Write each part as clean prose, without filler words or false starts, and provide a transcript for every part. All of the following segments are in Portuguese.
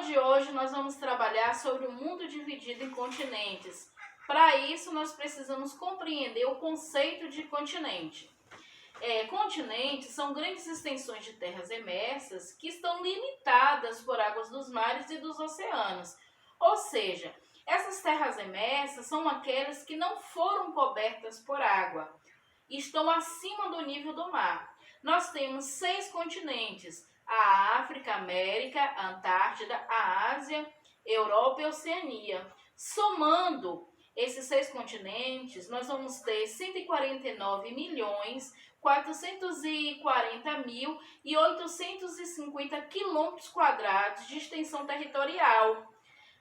de hoje nós vamos trabalhar sobre o mundo dividido em continentes. Para isso, nós precisamos compreender o conceito de continente. Continentes são grandes extensões de terras emersas que estão limitadas por águas dos mares e dos oceanos. Ou seja, essas terras emersas são aquelas que não foram cobertas por água e estão acima do nível do mar. Nós temos 6 continentes: a África, a América, a Antártida, a Ásia, Europa e Oceania. Somando esses 6 continentes, nós vamos ter 149.440.850 quilômetros quadrados de extensão territorial.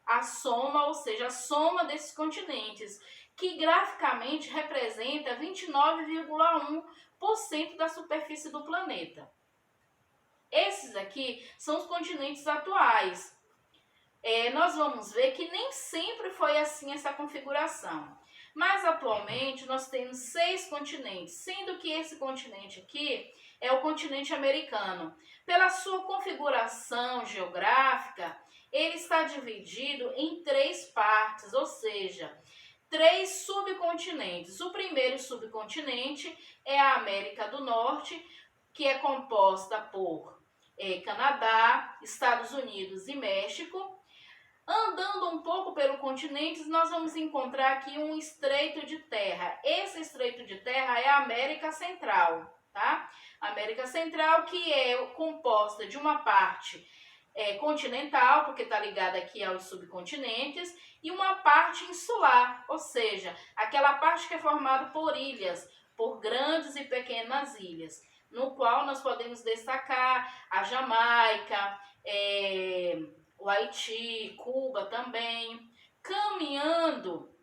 A soma, ou seja, a soma desses continentes, que graficamente representa 29,1% da superfície do planeta. Esses aqui são os continentes atuais. Nós vamos ver que nem sempre foi assim essa configuração. Mas atualmente nós temos 6 continentes, sendo que esse continente aqui é o continente americano. Pela sua configuração geográfica, ele está dividido em 3 partes, ou seja, 3 subcontinentes. O primeiro subcontinente é a América do Norte, que é composta por Canadá, Estados Unidos e México. Andando um pouco pelo continente, nós vamos encontrar aqui um estreito de terra. Esse estreito de terra é a América Central, tá? A América Central, que é composta de uma parte continental, porque está ligada aqui aos subcontinentes, e uma parte insular, ou seja, aquela parte que é formada por ilhas, por grandes e pequenas ilhas, no qual nós podemos destacar a Jamaica, o Haiti, Cuba também. Caminhando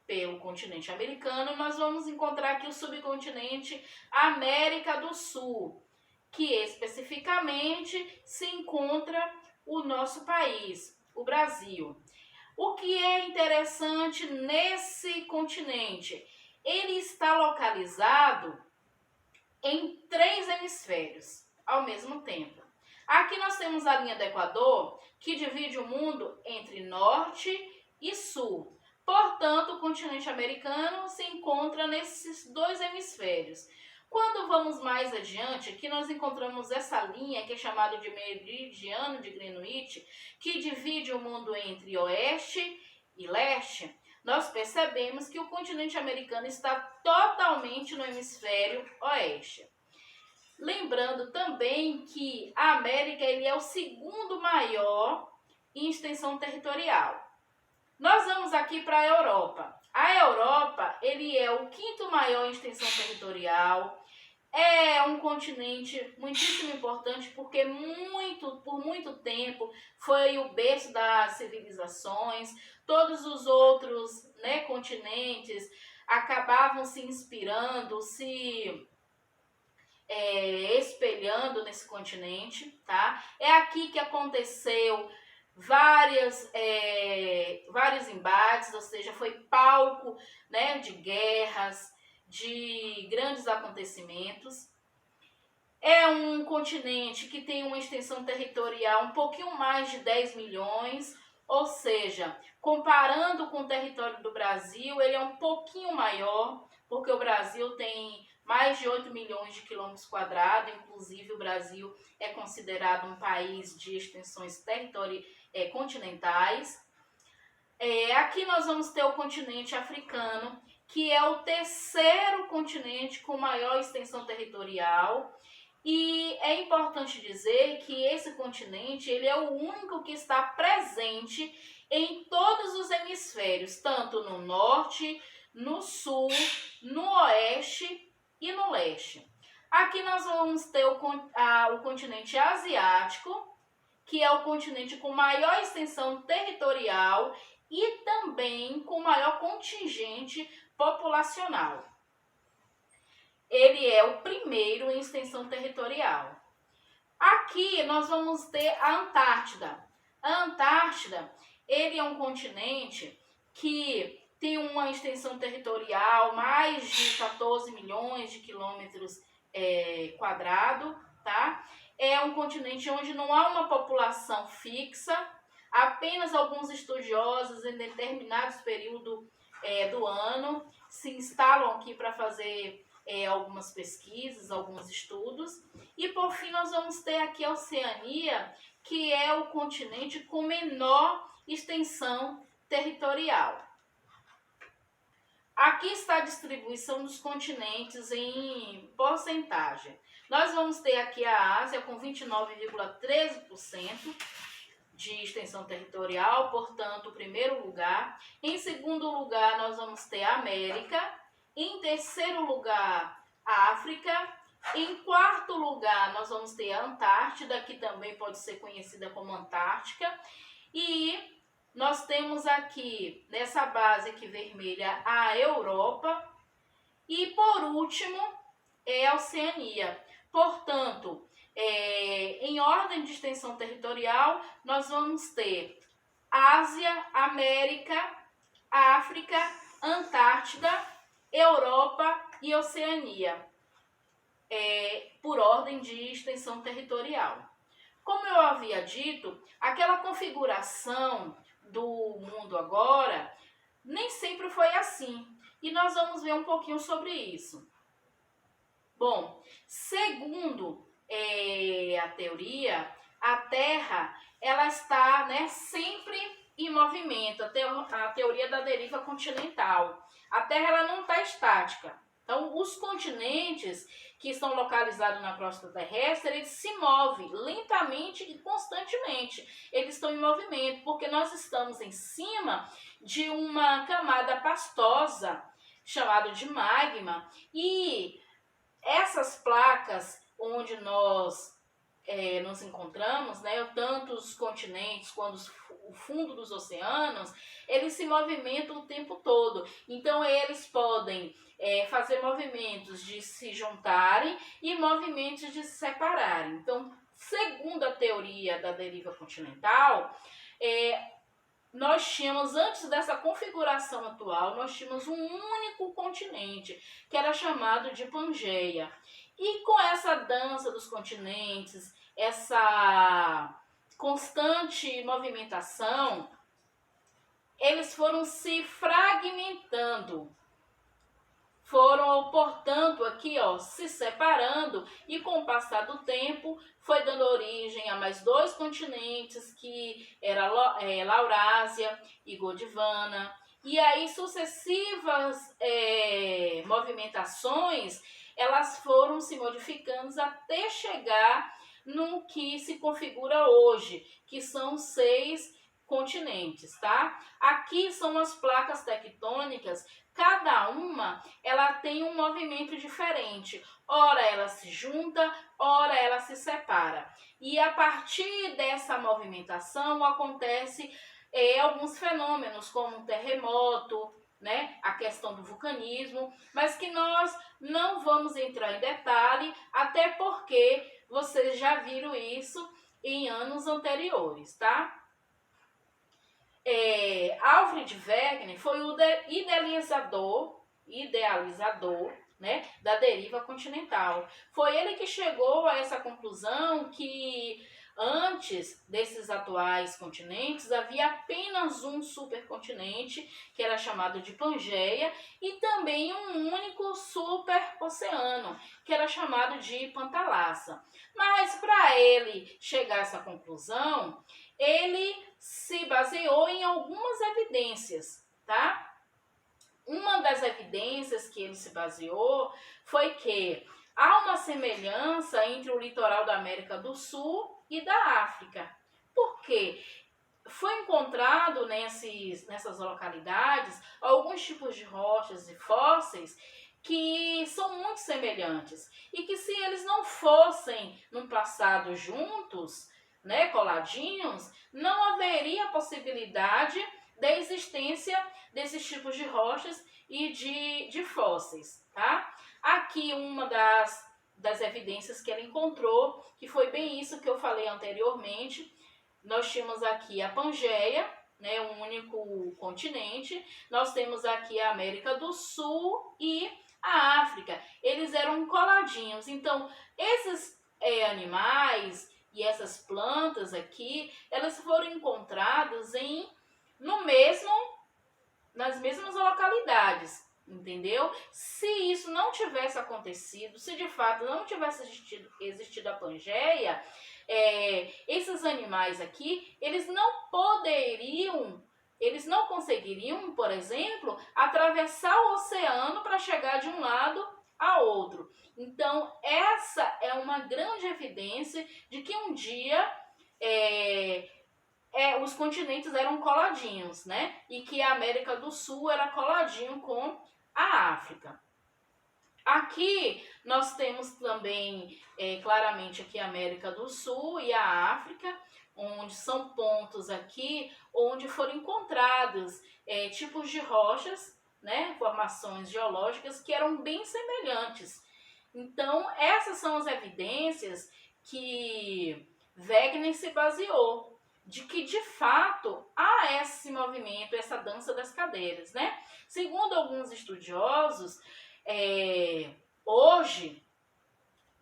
pelo continente americano, nós vamos encontrar aqui o subcontinente América do Sul, que especificamente se encontra o nosso país, o Brasil. O que é interessante nesse continente? Ele está localizado em 3 hemisférios ao mesmo tempo. Aqui nós temos a linha do Equador, que divide o mundo entre norte e sul. Portanto, o continente americano se encontra nesses 2 hemisférios. Quando vamos mais adiante, aqui nós encontramos essa linha que é chamada de meridiano de Greenwich, que divide o mundo entre oeste e leste. Nós percebemos que o continente americano está totalmente no hemisfério oeste. Lembrando também que a América ele é o segundo maior em extensão territorial. Nós vamos aqui para a Europa. A Europa ele é o 5º maior em extensão territorial. É um continente muitíssimo importante porque por muito tempo foi o berço das civilizações. Todos os outros continentes acabavam se inspirando, se espelhando nesse continente, tá? É aqui que aconteceu vários embates, ou seja, foi palco de guerras, de grandes acontecimentos. É um continente que tem uma extensão territorial um pouquinho mais de 10 milhões, ou seja, comparando com o território do Brasil, ele é um pouquinho maior, porque o Brasil tem mais de 8 milhões de quilômetros quadrados, inclusive o Brasil é considerado um país de extensões continentais. Aqui nós vamos ter o continente africano, que é o 3º continente com maior extensão territorial. E é importante dizer que esse continente ele é o único que está presente em todos os hemisférios, tanto no norte, no sul, no oeste e no leste. Aqui nós vamos ter o continente asiático, que é o continente com maior extensão territorial e também com maior contingente populacional. Ele é o primeiro em extensão territorial. Aqui nós vamos ter a Antártida. A Antártida, ele é um continente que tem uma extensão territorial mais de 14 milhões de quilômetros quadrados, tá? É um continente onde não há uma população fixa, Apenas alguns estudiosos em determinados períodos do ano se instalam aqui para fazer algumas pesquisas, alguns estudos. E por fim nós vamos ter aqui a Oceania, que é o continente com menor extensão territorial. Aqui está a distribuição dos continentes em porcentagem. Nós vamos ter aqui a Ásia com 29,13% de extensão territorial, portanto, o primeiro lugar. Em segundo lugar, nós vamos ter a América. Em terceiro lugar, a África. Em quarto lugar, nós vamos ter a Antártida, que também pode ser conhecida como Antártica. E nós temos aqui, nessa base aqui vermelha, a Europa. E, por último, é a Oceania. Portanto, em ordem de extensão territorial, nós vamos ter Ásia, América, África, Antártida, Europa e Oceania, por ordem de extensão territorial. Como eu havia dito, aquela configuração do mundo agora nem sempre foi assim. E nós vamos ver um pouquinho sobre isso. Bom, segundo a teoria, a Terra ela está sempre em movimento, a teoria da deriva continental. A Terra ela não está estática. Então, os continentes que estão localizados na crosta terrestre, eles se movem lentamente e constantemente. Eles estão em movimento, porque nós estamos em cima de uma camada pastosa, chamada de magma, e essas placas onde nós nos encontramos, tanto os continentes quanto o fundo dos oceanos, eles se movimentam o tempo todo. Então, eles podem fazer movimentos de se juntarem e movimentos de se separarem. Então, segundo a teoria da deriva continental, nós tínhamos, antes dessa configuração atual, nós tínhamos um único continente, que era chamado de Pangeia. E com essa dança dos continentes, essa constante movimentação, eles foram se fragmentando. Foram, portanto, aqui, se separando, e com o passar do tempo foi dando origem a mais dois continentes, que era Laurásia e Gondwana. E aí sucessivas movimentações, elas foram se modificando até chegar no que se configura hoje, que são 6 continentes, tá? Aqui são as placas tectônicas. Cada uma, ela tem um movimento diferente. Ora ela se junta, ora ela se separa. E a partir dessa movimentação acontece alguns fenômenos, como um terremoto, a questão do vulcanismo, mas que nós não vamos entrar em detalhe, até porque vocês já viram isso em anos anteriores, tá? Alfred Wegener foi o idealizador da deriva continental. Foi ele que chegou a essa conclusão que antes desses atuais continentes havia apenas um supercontinente, que era chamado de Pangeia, e também um único superoceano, que era chamado de Pantalassa. Mas para ele chegar a essa conclusão, ele se baseou em algumas evidências, tá? Uma das evidências que ele se baseou foi que há uma semelhança entre o litoral da América do Sul e da África. Por quê? Foi encontrado nessas localidades alguns tipos de rochas e fósseis que são muito semelhantes e que, se eles não fossem no passado juntos, coladinhos, não haveria possibilidade da existência desses tipos de rochas e de fósseis, tá? Aqui uma das evidências que ela encontrou, que foi bem isso que eu falei anteriormente. Nós tínhamos aqui a Pangeia, um único continente. Nós temos aqui a América do Sul e a África. Eles eram coladinhos. Então, esses animais e essas plantas aqui, elas foram encontradas nas mesmas localidades, entendeu? Se isso não tivesse acontecido, se de fato não tivesse existido a Pangeia, esses animais aqui, eles não conseguiriam, por exemplo, atravessar o oceano para chegar de um lado a outro. Então, essa é uma grande evidência de que um dia os continentes eram coladinhos, né? E que a América do Sul era coladinho com a África. Aqui nós temos também claramente aqui a América do Sul e a África, onde são pontos aqui onde foram encontrados tipos de rochas, né, formações geológicas que eram bem semelhantes. Então, essas são as evidências que Wegener se baseou, de que de fato há esse movimento, essa dança das cadeiras, né? Segundo alguns estudiosos, hoje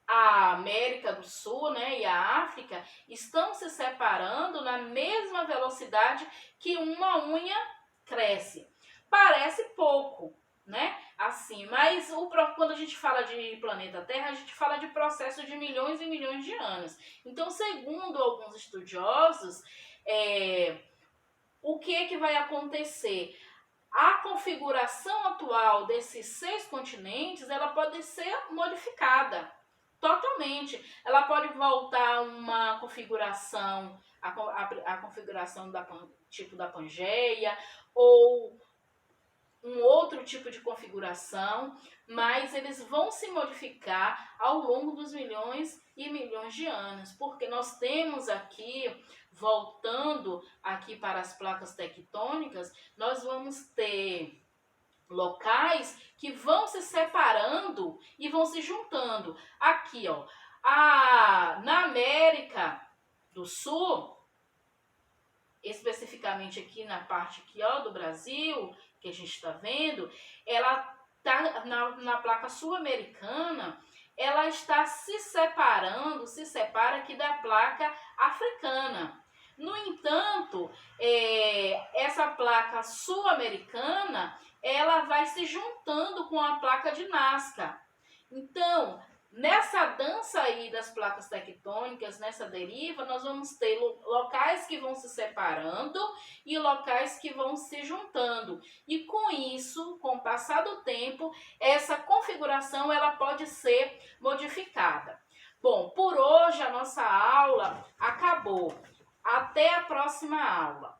a América do Sul, né, e a África estão se separando na mesma velocidade que uma unha cresce. Parece pouco, né? Assim, mas quando a gente fala de planeta Terra, a gente fala de processo de milhões e milhões de anos. Então, segundo alguns estudiosos, o que vai acontecer? A configuração atual desses 6 continentes, ela pode ser modificada totalmente. Ela pode voltar a uma configuração, a configuração tipo da Pangeia, ou um outro tipo de configuração, mas eles vão se modificar ao longo dos milhões e milhões de anos, porque nós temos aqui, voltando aqui para as placas tectônicas, nós vamos ter locais que vão se separando e vão se juntando. Aqui, ó, na América do Sul, especificamente aqui na parte aqui, ó, do Brasil, que a gente está vendo, ela tá na placa sul-americana, ela está se separa aqui da placa africana. No entanto, essa placa sul-americana, ela vai se juntando com a placa de Nazca. Então, nessa dança aí das placas tectônicas, nessa deriva, nós vamos ter locais que vão se separando e locais que vão se juntando. E com isso, com o passar do tempo, essa configuração ela pode ser modificada. Bom, por hoje a nossa aula acabou. Até a próxima aula.